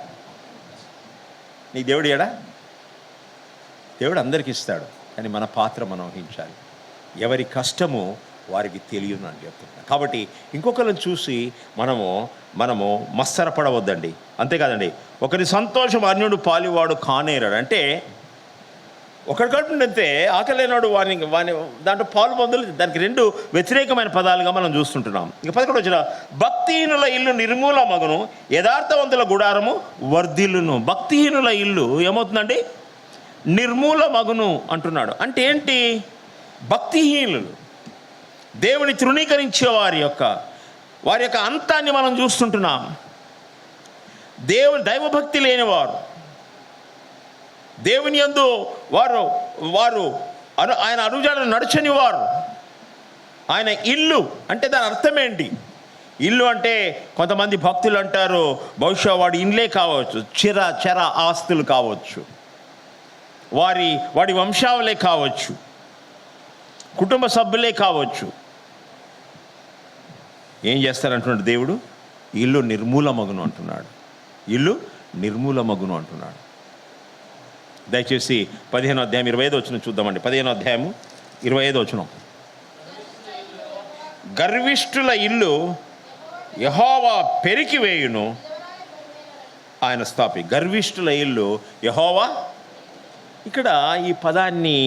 దేవుడు అందరికీ ఇస్తాడు, కానీ మన పాత్ర మనం వహించాలి. ఎవరి కష్టము వారికి తెలియను అని చెప్తున్నాను. కాబట్టి ఇంకొకరిని చూసి మనము మత్సరపడవద్దండి. అంతేకాదండి, ఒకరి సంతోషం అన్యుడు పాలివాడు కానేరాడు. అంటే ఒకరి కడుపు నిండితే ఆకలి లేనాడు వాని దాంట్లో పాలు పొందలు, దానికి 2 వ్యతిరేకమైన పదాలుగా మనం చూస్తుంటున్నాం. ఇక 11 వచ్చిన, భక్తిహీనుల ఇల్లు నిర్మూలమగును, యథార్థవంతుల గుడారము వర్ధిల్లును. భక్తిహీనుల ఇల్లు ఏమవుతుందండి? నిర్మూలమగును అంటున్నాడు. అంటే ఏంటి? భక్తిహీనులు, దేవుని తృణీకరించే వారి యొక్క అంతాన్ని మనం చూస్తుంటున్నాం. దైవభక్తి లేనివారు, దేవుని యందు వారు ఆయన అడుగుజాడలు నడచని వారు, ఆయన ఇల్లు అంటే దాని అర్థం ఏంటి? ఇల్లు అంటే కొంతమంది భక్తులు అంటారు బహుశా వాడి ఇండ్లే కావచ్చు, చెర ఆస్తులు కావచ్చు, వాడి వంశావళే కావచ్చు, కుటుంబ సభ్యులే కావచ్చు. ఏం చేస్తారంటున్నాడు దేవుడు? ఇల్లు నిర్మూలమగును అంటున్నాడు. ఇల్లు నిర్మూలమగును అంటున్నాడు. దయచేసి 15వ అధ్యాయం 25వ వచనం చూద్దామండి. 15వ అధ్యాయము 25వ వచనం. గర్విష్ఠుల ఇల్లు యెహోవా పెరికివేయును, ఆయన స్థాపి. గర్విష్ఠుల ఇల్లు యెహోవా. ఇక్కడ ఈ పదాన్ని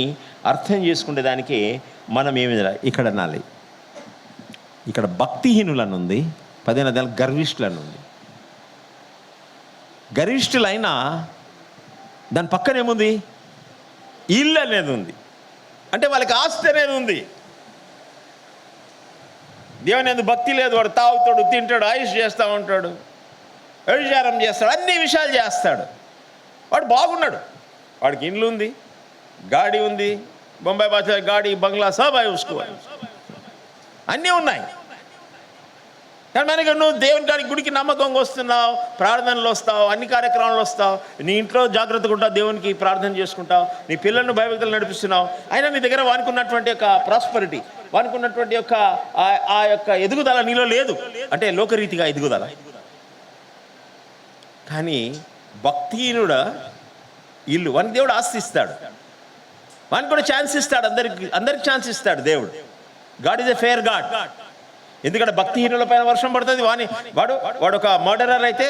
అర్థం చేసుకునే దానికి మనం ఏమి ఇక్కడ అనాలి? ఇక్కడ భక్తిహీనులను ఉంది, 15వ అధ్యాయం గర్విష్ఠులను ఉంది. గర్విష్ఠులైనా దాని పక్కన ఏముంది? ఇల్లు అనేది ఉంది. అంటే వాళ్ళకి ఆస్తి అనేది ఉంది. దేవుని ఎందుకు భక్తి లేదు. వాడు తాగుతాడు, తింటాడు, ఆయుష్ చేస్తూ ఉంటాడు, వ్యభిచారం చేస్తాడు, అన్ని విషయాలు చేస్తాడు. వాడు బాగున్నాడు, వాడికి ఇల్లు ఉంది, గాడి ఉంది, బొంబాయి భాష గాడి, బంగ్లా సబ్ చూసుకోవాలి, అన్నీ ఉన్నాయి. కానీ మనకి నువ్వు దేవుని కాడికి గుడికి నమ్మకంగా వస్తున్నావు, ప్రార్థనలు వస్తావు, అన్ని కార్యక్రమాలు వస్తావు, నీ ఇంట్లో జాగ్రత్తగా ఉంటావు, దేవునికి ప్రార్థన చేసుకుంటావు, నీ పిల్లలను భయభక్తులు నడిపిస్తున్నావు. అయినా నీ దగ్గర వానుకున్నటువంటి యొక్క ప్రాస్పరిటీ, వానుకున్నటువంటి యొక్క ఆ యొక్క ఎదుగుదల నీలో లేదు. అంటే లోకరీతిగా ఎదుగుదల. కానీ భక్తిహీనుడు ఇల్లు, వానికి దేవుడు ఆస్తి ఇస్తాడు, వానికి కూడా ఛాన్స్ ఇస్తాడు, అందరికి ఛాన్స్ ఇస్తాడు దేవుడు. God is a fair God. ఎందుకంటే భక్తిహీనుల పైన వర్షం పడుతుంది. వాడు ఒక మర్డరర్ అయితే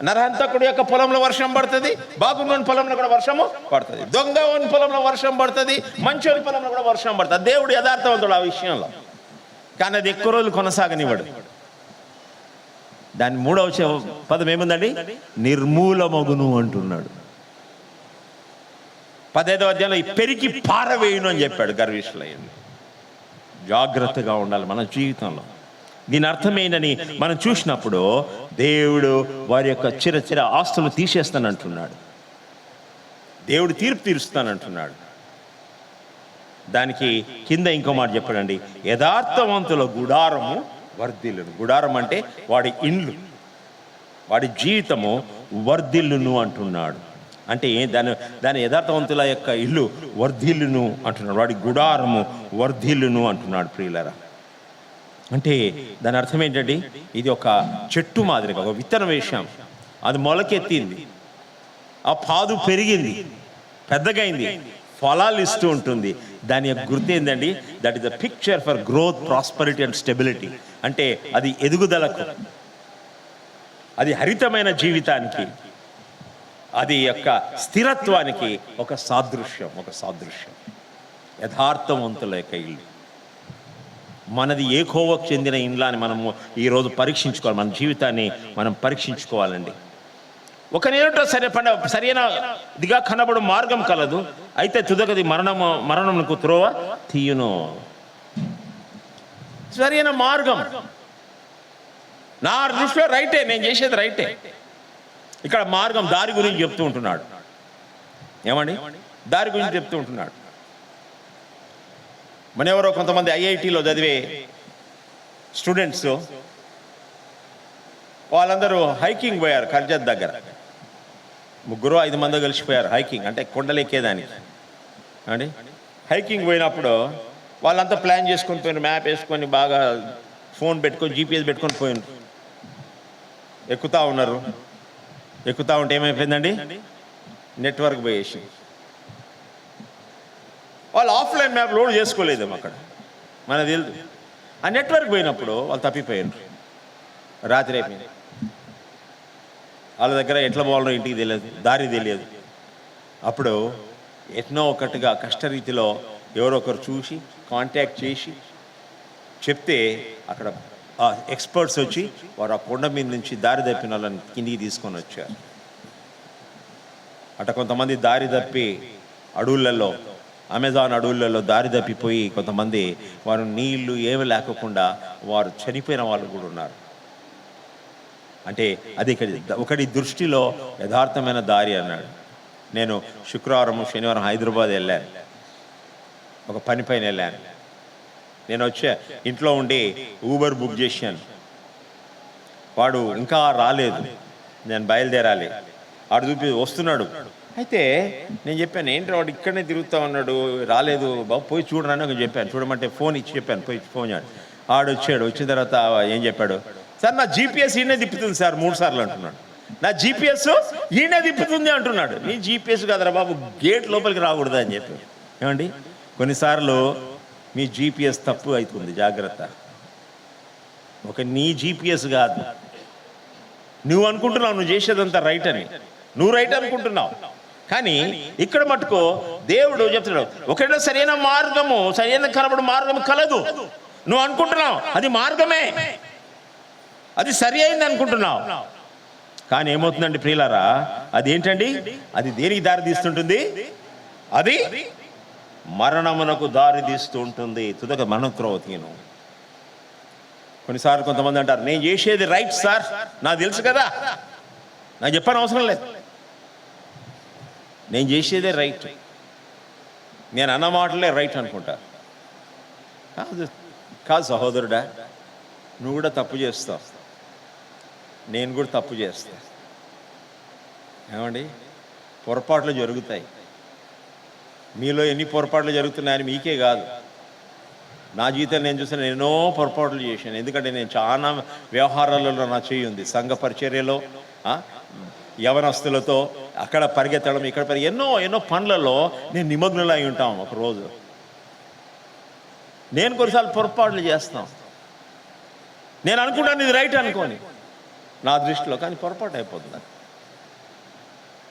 నరహంతకుడి యొక్క పొలంలో వర్షం పడుతుంది, బాగున్నోని పొలంలో కూడా వర్షము పడుతుంది, దొంగ పొలంలో వర్షం పడుతుంది, మంచోని పొలంలో కూడా వర్షం పడుతుంది. దేవుడు యథార్థవంతుడు ఆ విషయంలో. కానీ అది ఎక్కువ రోజులు కొనసాగనివ్వడు. దాని 3వ పదం ఏముందండి? నిర్మూలమగును అంటున్నాడు. 15వ అధ్యాయంలో ఈ పెరికి పారవేయును అని చెప్పాడు. గర్విష్ఠులయ్యింది. జాగ్రత్తగా ఉండాలి మన జీవితంలో. దీని అర్థమేంటని మనం చూసినప్పుడు దేవుడు వారి యొక్క చిర ఆస్తులు తీసేస్తానంటున్నాడు. దేవుడు తీర్పు తీరుస్తానంటున్నాడు. దానికి కింద ఇంకో మాట చెప్పాడండి, యథార్థవంతుల గుడారము వర్ధిల్లును. గుడారం అంటే వాడి ఇండ్లు, వాడి జీవితము వర్ధిల్లును అంటున్నాడు. అంటే దాని యథార్థవంతుల యొక్క ఇల్లు వర్ధిల్లును అంటున్నాడు, వాడి గుడారము వర్ధిల్లును అంటున్నాడు. ప్రియులరా, అంటే దాని అర్థం ఏంటండి? ఇది ఒక చెట్టు మాదిరిగా ఒక విత్తనం వేశాం, అది మొలకెత్తింది, ఆ పాదు పెరిగింది, పెద్దగైంది, ఫలాలు ఇస్తూ ఉంటుంది. దాని యొక్క గుర్తు ఏంటండి? That is the picture for growth, prosperity and stability. అంటే అది ఎదుగుదలకు, అది హరితమైన జీవితానికి, అది యొక్క స్థిరత్వానికి ఒక సాదృశ్యం. యథార్థవంతుల యొక్క ఇల్లు. మనది ఏ కోవకు చెందిన ఇండ్లా అని మనము ఈరోజు పరీక్షించుకోవాలి. మన జీవితాన్ని మనం పరీక్షించుకోవాలండి. ఒక నేరుట సరైనదిగా కనబడు మార్గం కలదు, అయితే తుదకది మరణమునకు త్రోవ తీయును. సరైన మార్గం నా దృష్టిలో రైటే, నేను చేసేది రైటే. ఇక్కడ మార్గం, దారి గురించి చెప్తూ ఉంటున్నాడు. ఏమండి? దారి గురించి చెప్తూ ఉంటున్నాడు. మన ఎవరో కొంతమంది ఐఐటిలో చదివే స్టూడెంట్స్, వాళ్ళందరూ హైకింగ్ పోయారు కర్జత్ దగ్గర. 3-5 మంది కలిసిపోయారు హైకింగ్, అంటే కొండలెక్కేదానికి అండి. హైకింగ్ పోయినప్పుడు వాళ్ళంతా ప్లాన్ చేసుకొని పోయినారు, మ్యాప్ వేసుకొని బాగా ఫోన్ పెట్టుకొని జీపీఎస్ పెట్టుకొని పోయినారు. ఎక్కుతూ ఉన్నారు. ఎక్కుతూ ఉంటే ఏమైపోయిందండి? నెట్వర్క్ పోయేసి వాళ్ళు ఆఫ్లైన్ మ్యాప్ లోడ్ చేసుకోలేదు అక్కడ, మనకు తెలియదు. ఆ నెట్వర్క్ పోయినప్పుడు వాళ్ళు తప్పిపోయారు. రాత్రి అయిపోయింది. వాళ్ళ దగ్గర ఎట్లా పోవాలో ఇంటికి తెలియదు, దారి తెలియదు. అప్పుడు ఎట్నో ఒకటిగా కష్టరీతిలో ఎవరో ఒకరు చూసి కాంటాక్ట్ చేసి చెప్తే అక్కడ ఎక్స్పర్ట్స్ వచ్చి వారు ఆ కొండ మీద నుంచి దారి తప్పిన వాళ్ళని కిందికి తీసుకొని వచ్చారు. అట్లా కొంతమంది దారి తప్పి అడవులలో, అమెజాన్ అడవులలో దారి తప్పిపోయి కొంతమంది వారు నీళ్లు ఏమి లేకుండా వారు చనిపోయిన వాళ్ళు కూడా ఉన్నారు. అంటే అది ఒకటి దృష్టిలో యథార్థమైన దారి అన్నాడు. నేను శుక్రవారం శనివారం హైదరాబాద్ వెళ్ళాను, ఒక పని పైన వెళ్ళాను. నేను ఇంట్లో ఉండి ఊబర్ బుక్ చేశాను. వాడు ఇంకా రాలేదు, నేను బయలుదేరాలి. వాడు వస్తున్నాడు. అయితే నేను చెప్పాను, ఏంటి వాడు ఇక్కడనే తిరుగుతూ ఉన్నాడు, రాలేదు బాబు, పోయి చూడరని ఒక చెప్పాను. చూడమంటే ఫోన్ ఇచ్చి చెప్పాను, పోయి ఫోన్ చేయండి. ఆడు వచ్చాడు. వచ్చిన తర్వాత ఏం చెప్పాడు, సార్ నా జీపీఎస్ ఈయనే తిప్పుతుంది సార్ 3 సార్లు అంటున్నాడు. నా జీపీఎస్ ఈయనే తిప్పుతుంది అంటున్నాడు. నీ జీపీఎస్ కదరా బాబు, గేట్ లోపలికి రాకూడదు అని చెప్పి. ఏమండి, కొన్నిసార్లు మీ జీపీఎస్ తప్పు అవుతుంది, జాగ్రత్త. నీ జీపీఎస్ కాదు, నువ్వు అనుకుంటున్నావు నువ్వు చేసేదంతా రైట్ అని, నువ్వు రైట్ అనుకుంటున్నావు. కానీ ఇక్కడ మటుకు దేవుడు చెప్తున్నాడు, ఒకవేళ సరైన మార్గము, సరైన కనబడు మార్గము కలదు. నువ్వు అనుకుంటున్నావు అది మార్గమే, అది సరి అయింది అనుకుంటున్నావు. కానీ ఏమవుతుందండి ప్రియులారా, అది ఏంటండి, అది దేనికి దారి తీస్తుంటుంది? అది మరణమునకు దారి తీస్తూ ఉంటుంది. తుదక మరణం త్రోవతీను. కొన్నిసార్లు కొంతమంది అంటారు, నేను చేసేది రైట్ సార్, నాకు తెలుసు కదా, నాకు చెప్పని అవసరం లేదు, నేను చేసేదే రైట్, నేను అన్న మాటలే రైట్ అనుకుంటా. కాదు సహోదరుడా, నువ్వు కూడా తప్పు చేస్తావు, నేను కూడా తప్పు చేస్తా. ఏమండి, పొరపాట్లు జరుగుతాయి. మీలో ఎన్ని పొరపాట్లు జరుగుతున్నాయని మీకే కాదు, నా జీవితం నేను చూసిన ఎన్నో పొరపాట్లు చేశాను. ఎందుకంటే నేను చాలా వ్యవహారాలలో నా చేయి ఉంది. సంఘ పరిచర్యలో, యవనస్తులతో అక్కడ పరిగెత్తడం, ఇక్కడ ఎన్నో పనులలో నేను నిమగ్నులై ఉంటాం. ఒకరోజు నేను కొన్నిసార్లు పొరపాట్లు చేస్తాం. నేను అనుకుంటాను ఇది రైట్ అనుకోని నా దృష్టిలో, కానీ పొరపాటు అయిపోతుంది.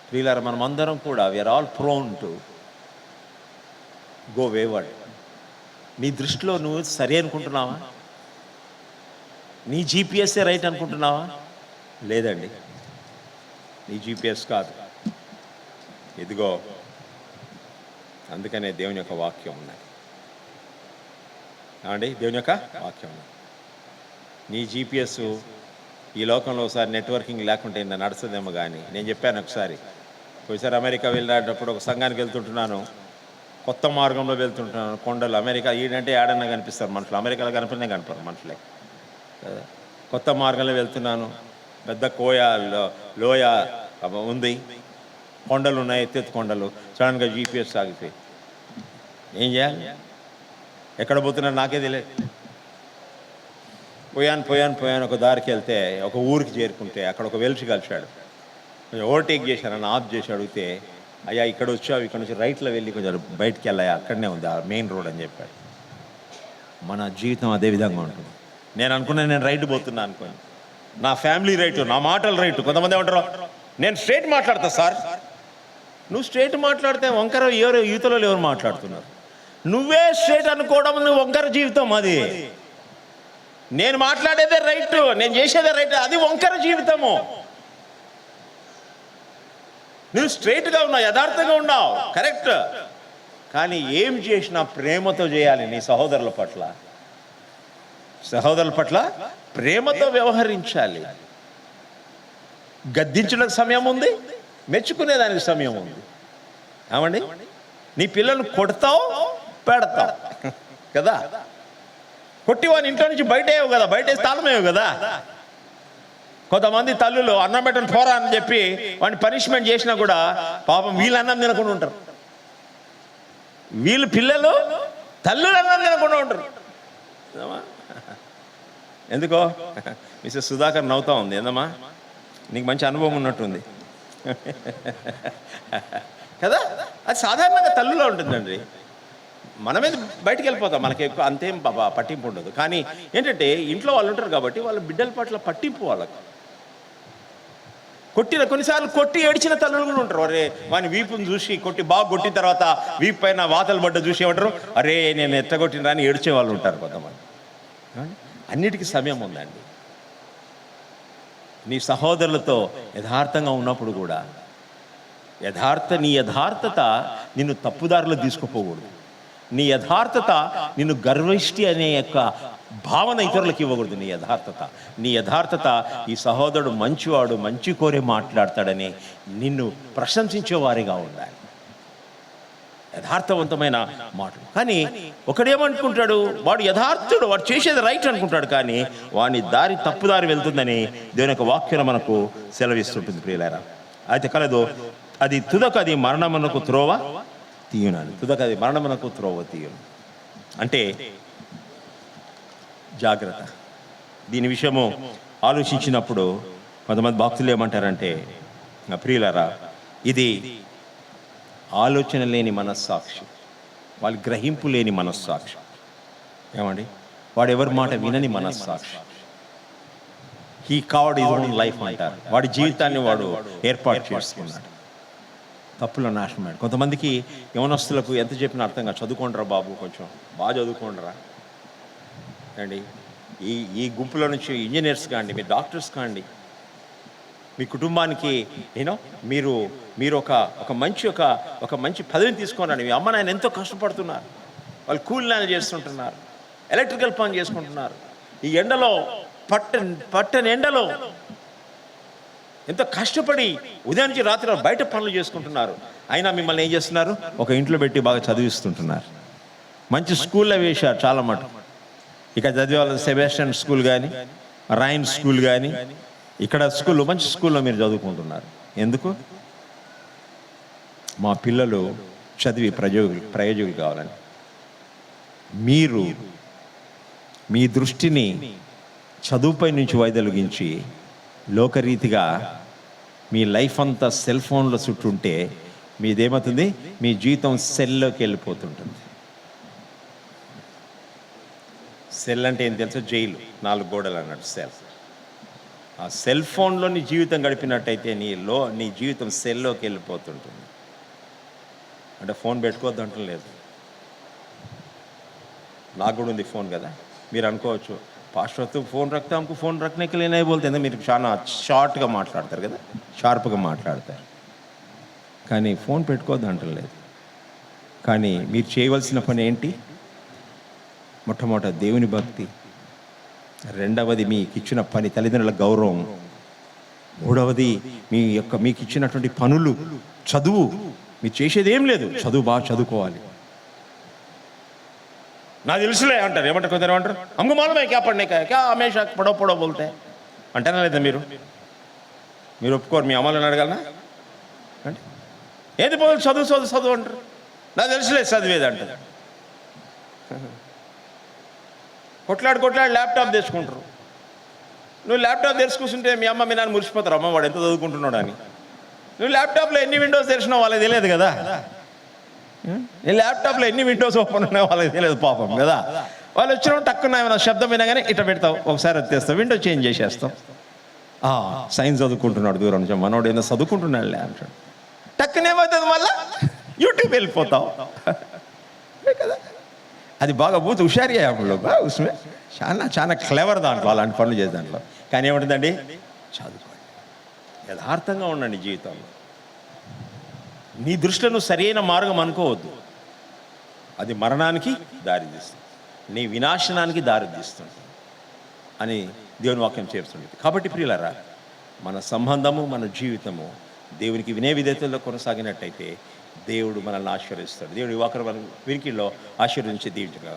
ప్రియులారా, మనం అందరం కూడా we are all prone to go wayward. నీ దృష్టిలో నువ్వు సరి అనుకుంటున్నావా? నీ జీపీఎస్ఏ రైట్ అనుకుంటున్నావా? లేదండి, నీ జీపీఎస్ కాదు. ఇదిగో, అందుకనే దేవుని యొక్క వాక్యం ఉన్నది. అండి, దేవుని యొక్క వాక్యం ఉన్నది. నీ జీపీఎస్ ఈ లోకంలో ఒకసారి నెట్వర్కింగ్ లేకుంటే నడుస్తుందేమో. కానీ నేను చెప్పాను ఒకసారి అమెరికా వెళ్ళేటప్పుడు ఒక సంఘానికి వెళ్తుంటున్నాను, కొత్త మార్గంలో వెళ్తుంటున్నాను. కొండలు, అమెరికా ఈడంటే ఏడన్నా కనిపిస్తారు మనుషులు, అమెరికాలో కనపడరు మనుషులే. కొత్త మార్గంలో వెళ్తున్నాను, పెద్ద లోయ ఉంది, కొండలు ఉన్నాయి, ఎత్తెత్తు కొండలు. సడన్గా జీపీఎస్ ఆగిపోయి ఏం చేయాలి, ఎక్కడ పోతున్నాను నాకే తెలియదు. పోయాను ఒక దారికి వెళ్తే ఒక ఊరికి చేరుకుంటే అక్కడ ఒక వెలిసి కలిశాడు. కొంచెం ఓవర్టేక్ చేశాను, నన్ను ఆఫ్ చేసి అడిగితే, అయ్యా ఇక్కడ వచ్చావు, ఇక్కడ నుంచి రైట్లో వెళ్ళి కొంచెం బయటికి వెళ్ళాయా, అక్కడనే ఉంది ఆ మెయిన్ రోడ్ అని చెప్పాడు. మన జీవితం అదే విధంగా ఉంటుంది. నేను అనుకున్నాను నేను రైట్ పోతున్నా అనుకోని, నా ఫ్యామిలీ రైటు, నా మాటలు రైటు. కొంతమంది ఏమంటారు, నేను స్ట్రైట్ మాట్లాడతా సార్. నువ్వు స్ట్రైట్ మాట్లాడితే వంకర యూతలో ఎవరు మాట్లాడుతున్నారు? నువ్వే స్ట్రైట్ అనుకోవడం నువ్వు వంకర జీవితం. అది నేను మాట్లాడేదే రైట్, నేను చేసేదే రైట్, అది వంకర జీవితము. నువ్వు స్ట్రైట్గా ఉన్నావు, యథార్థంగా ఉన్నావు, కరెక్ట్. కానీ ఏం చేసినా ప్రేమతో చేయాలి. నీ సహోదరుల పట్ల ప్రేమతో వ్యవహరించాలి. గద్దించడానికి సమయం ఉంది, మెచ్చుకునేదానికి సమయం ఉంది. ఏమండి, నీ పిల్లల్ని కొడతావు, పెడతావు కదా. కొట్టి వాని ఇంట్లో నుంచి బయటేయవు కదా, బయట స్థానమేవు కదా. కొంతమంది తల్లులు అన్నం పెట్టని పోరా అని చెప్పి వాడిని పనిష్మెంట్ చేసినా కూడా పాపం వీళ్ళు అన్నం తినకుండా ఉంటారు. వీళ్ళు పిల్లలు తల్లులు అన్నం తినకుండా ఉంటారు. ఎందుకో మిస్సెస్ సుధాకర్ నవ్వుతా ఉంది. ఏందమ్మా, నీకు మంచి అనుభవం ఉన్నట్టుంది కదా. అది సాధారణంగా తల్లులో ఉంటుందండి. మనమే బయటికి వెళ్ళిపోతాం, మనకి ఎక్కువ అంతేం పట్టింపు ఉండదు. కానీ ఏంటంటే ఇంట్లో వాళ్ళు ఉంటారు కాబట్టి వాళ్ళ బిడ్డల పట్ల పట్టింపు వాళ్ళకు. కొన్నిసార్లు కొట్టి ఏడ్చిన తల్లులు కూడా ఉంటారు. అరే వాని వీపుని చూసి బాగా కొట్టిన తర్వాత వీపు పైన వాతలు పడ్డ చూసి ఏమంటారు, అరే నేను ఎత్తగొట్టిన రాని ఏడ్చే వాళ్ళు ఉంటారు కొంతమంది. అన్నిటికీ సమయం ఉందండి. నీ సహోదరులతో యథార్థంగా ఉన్నప్పుడు కూడా నీ యథార్థత నిన్ను తప్పుదారిలో తీసుకుపోకూడదు. నీ యథార్థత నిన్ను గర్విష్టి అనే యొక్క భావన ఇతరులకు ఇవ్వకూడదు. నీ యథార్థత ఈ సహోదరుడు మంచివాడు, మంచి కోరే మాట్లాడతాడని నిన్ను ప్రశంసించేవారిగా ఉండాలి. యథార్థవంతమైన మాటలు. కానీ ఒకడేమనుకుంటాడు, వాడు యథార్థుడు, వాడు చేసేది రైట్ అనుకుంటాడు, కానీ వాని దారి తప్పుదారి వెళ్తుందని దేవుని యొక్క వాక్యం మనకు సెలవిస్తుంటుంది ప్రియులారా. అయితే కలదు అది తుదకు అది మరణమునకు త్రోవ తీయునాలి. తుదకు అది మరణమునకు త్రోవ తీయును అంటే జాగ్రత్త. దీని విషయము ఆలోచించినప్పుడు కొంతమంది భక్తులు ఏమంటారంటే, ప్రియులారా, ఇది ఆలోచన లేని మనస్సాక్షి, వాళ్ళ గ్రహింపు లేని మనస్సాక్షి. ఏమండి, వాడు ఎవరి మాట వినని మనస్సాక్షి. He carved his own life అంటారు. వాడి జీవితాన్ని వాడు ఏర్పాటు చేసుకున్నాడు తప్పుల నాశనమాడు. కొంతమందికి యవనస్తులకు ఎంత చెప్పినా అర్థంగా, చదువుకోండిరా బాబు, కొంచెం బాగా చదువుకోండిరా అండి. ఈ గుంపులో నుంచి ఇంజనీర్స్ కాండి, మీరు డాక్టర్స్ కాండి, మీ కుటుంబానికి మీరు ఒక మంచి పదవిని తీసుకోనండి. మీ అమ్మ నాయన ఎంతో కష్టపడుతున్నారు, వాళ్ళు కూలి నాయన చేస్తుంటున్నారు, ఎలక్ట్రికల్ పని చేసుకుంటున్నారు, ఈ ఎండలో పట్టని ఎండలో ఎంతో కష్టపడి ఉదయం నుంచి రాత్రి బయట పనులు చేసుకుంటున్నారు. అయినా మిమ్మల్ని ఏం చేస్తున్నారు, ఒక ఇంట్లో పెట్టి బాగా చదివిస్తుంటున్నారు. మంచి స్కూల్లో వేశారు చాలా మటు. ఇక చదివే వాళ్ళు సెబాస్టియన్ స్కూల్ కానీ, రైన్ స్కూల్ కానీ, ఇక్కడ స్కూల్లో మంచి స్కూల్లో మీరు చదువుకుంటున్నారు. ఎందుకు? మా పిల్లలు చదివి ప్రయోజకులు కావాలని. మీరు మీ దృష్టిని చదువుపై నుంచి వైదొలిగించి లోకరీతిగా మీ లైఫ్ అంతా సెల్ ఫోన్లో చుట్టుంటే మీదేమవుతుంది, మీ జీవితం సెల్లోకి వెళ్ళిపోతుంటుంది. సెల్ అంటే ఏం తెలుసో, జైలు, 4 గోడలు అన్నట్టు సెల్. ఆ సెల్ ఫోన్లో నీ జీవితం గడిపినట్టయితే నీ జీవితం సెల్లోకి వెళ్ళిపోతుంటుంది. అంటే ఫోన్ పెట్టుకోవద్దు అంటలేదు, నాకు కూడా ఉంది ఫోన్ కదా. మీరు అనుకోవచ్చు, పాస్టర్ ఫోన్ రక్తా हमको ఫోన్ రखने के लिए नहीं बोलते, మీరు చాలా షార్ట్గా మాట్లాడతారు కదా, షార్ప్గా మాట్లాడతారు. కానీ ఫోన్ పెట్టుకోవద్దు అంటలేదు. కానీ మీరు చేయవలసిన పని ఏంటి? మొట్టమొదట దేవుని భక్తి, రెండవది మీకు ఇచ్చిన పని, తల్లిదండ్రుల గౌరవం, మూడవది మీకు ఇచ్చినటువంటి పనులు, చదువు. మీరు చేసేది ఏం లేదు, చదువు బాగా చదువుకోవాలి. నాకు తెలుసులే అంటారు. ఏమంటారు కొందరు, ఏమంటారు, అమ్మ మాలమే క్యా పడనే క్యా హమేషా పడో బోల్తే అంటారా లేదా? మీరు ఒప్పుకోరు, మీ అమ్మలను అడగాలనా అంటే ఏది పోదు, చదువు అంటారు. నాకు తెలుసులే చదివేది అంటారు. కొట్లాడి ల్యాప్టాప్ తెచ్చుకుంటారు. నువ్వు ల్యాప్టాప్ తెచ్చుకుంటుంటే మీ అమ్మ మీ నాన్న మురిసిపోతారు, అమ్మ వాడు ఎంత చదువుకుంటున్నాడు అని. నువ్వు ల్యాప్టాప్లో ఎన్ని విండోస్ తెరిచినావు వాళ్ళకి తెలియదు కదా. నీ ల్యాప్టాప్లో ఎన్ని విండోస్ ఓపెన్ ఉన్నాయో వాళ్ళకి తెలియదు పాపం కదా. వాళ్ళు వచ్చినప్పుడు టక్కున ఏమైనా శబ్దం అయినా కానీ ఇట్లా పెడతావు, ఒకసారి వచ్చేస్తావు, విండో చేంజ్ చేసేస్తావు. సైన్స్ చదువుకుంటున్నాడు దూరం నుంచి, మనోడు ఏదో చదువుకుంటున్నాడులే అంటాడు. టక్కునేమవుతుంది, మళ్ళా యూట్యూబ్ వెళ్ళిపోతావు కదా. అది బాగా బూత్ హుషారి అప్పుడు ఉస్మే చాలా క్లెవర్ దాంట్లో, అలాంటి పనులు చేసే దాంట్లో. కానీ ఏముంటుందండి, చదువుకోండి, యథార్థంగా ఉండండి జీవితంలో. నీ దృష్టిలో సరైన మార్గం అనుకోవద్దు, అది మరణానికి దారితీస్తుంది, నీ వినాశనానికి దారితీస్తుంది అని దేవుని వాక్యం చేస్తుంది. కాబట్టి ప్రియులారా, మన సంబంధము, మన జీవితము దేవునికి విధేయతలో కొనసాగినట్టయితే దేవుడు మనల్ని ఆశీర్వదిస్తాడు. దేవుడు ఈ వాక్యం వినికిడిలో ఆశీర్వదించి దీవించగా.